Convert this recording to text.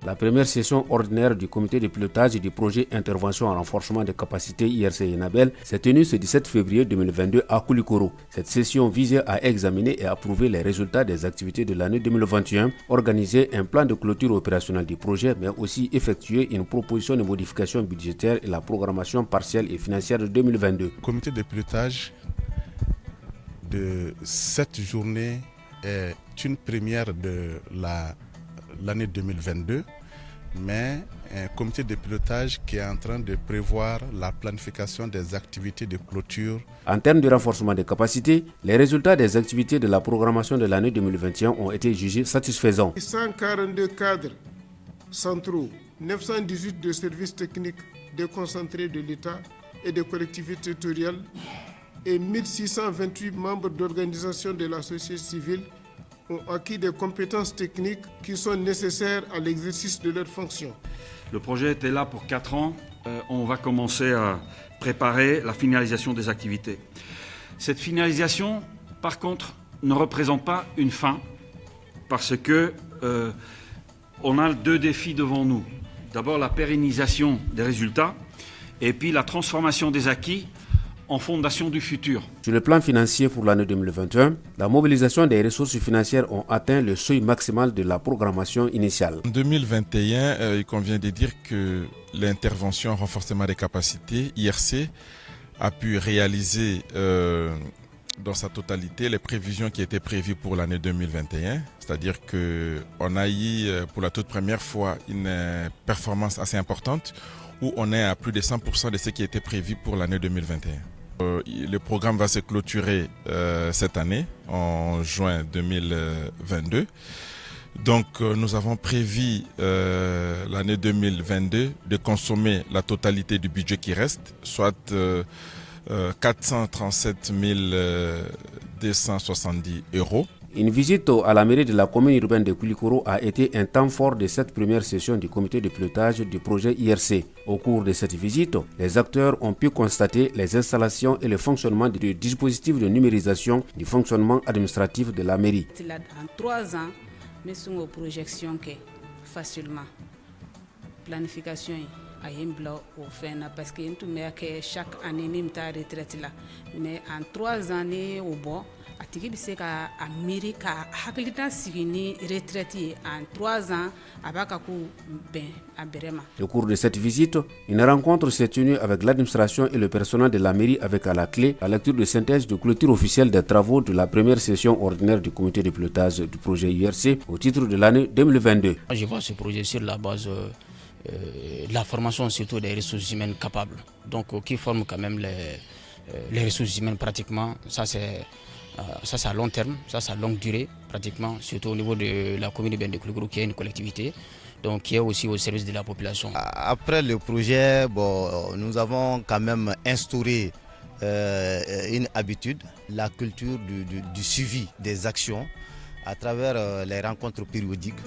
La première session ordinaire du comité de pilotage du projet Intervention en renforcement des capacités IRC Enabel s'est tenue ce 17 février 2022 à Koulikoro. Cette session visait à examiner et approuver les résultats des activités de l'année 2021, organiser un plan de clôture opérationnelle du projet, mais aussi effectuer une proposition de modification budgétaire et la programmation partielle et financière de 2022. Le comité de pilotage de cette journée est une première de l'année 2022, mais un comité de pilotage qui est en train de prévoir la planification des activités de clôture. En termes de renforcement des capacités, les résultats des activités de la programmation de l'année 2021 ont été jugés satisfaisants. 142 cadres centraux, 918 de services techniques déconcentrés de l'État et des collectivités territoriales et 1628 membres d'organisations de la société civile ont acquis des compétences techniques qui sont nécessaires à l'exercice de leurs fonctions. Le projet était là pour 4 ans. On va commencer à préparer la finalisation des activités. Cette finalisation, par contre, ne représente pas une fin parce que on a 2 défis devant nous. D'abord la pérennisation des résultats et puis la transformation des acquis en fondation du futur. Sur le plan financier pour l'année 2021, la mobilisation des ressources financières ont atteint le seuil maximal de la programmation initiale. En 2021, il convient de dire que l'intervention en renforcement des capacités, IRC, a pu réaliser dans sa totalité les prévisions qui étaient prévues pour l'année 2021. C'est-à-dire qu'on a eu pour la toute première fois une performance assez importante où on est à plus de 100% de ce qui était prévu pour l'année 2021. Le programme va se clôturer cette année, en juin 2022. Donc nous avons prévu l'année 2022 de consommer la totalité du budget qui reste, soit 437 270 €. Une visite à la mairie de la commune urbaine de Koulikoro a été un temps fort de cette première session du comité de pilotage du projet IRC. Au cours de cette visite, les acteurs ont pu constater les installations et le fonctionnement du dispositif de numérisation du fonctionnement administratif de la mairie. En 3 ans, nous sommes aux projections facilement. Planification. Parce que chaque année, nous avons retraite là. Mais en 3 années, au bout, Au cours de cette visite, une rencontre s'est tenue avec l'administration et le personnel de la mairie avec à la clé la lecture de synthèse de clôture officielle des travaux de la première session ordinaire du comité de pilotage du projet IRC au titre de l'année 2022. Je vois ce projet sur la base la formation surtout des ressources humaines capables, donc qui forment quand même les ressources humaines pratiquement. Ça c'est à long terme, ça c'est à longue durée pratiquement, surtout au niveau de la commune urbaine de Koulikoro qui est une collectivité, donc qui est aussi au service de la population. Après le projet, nous avons quand même instauré une habitude, la culture du suivi des actions à travers les rencontres périodiques.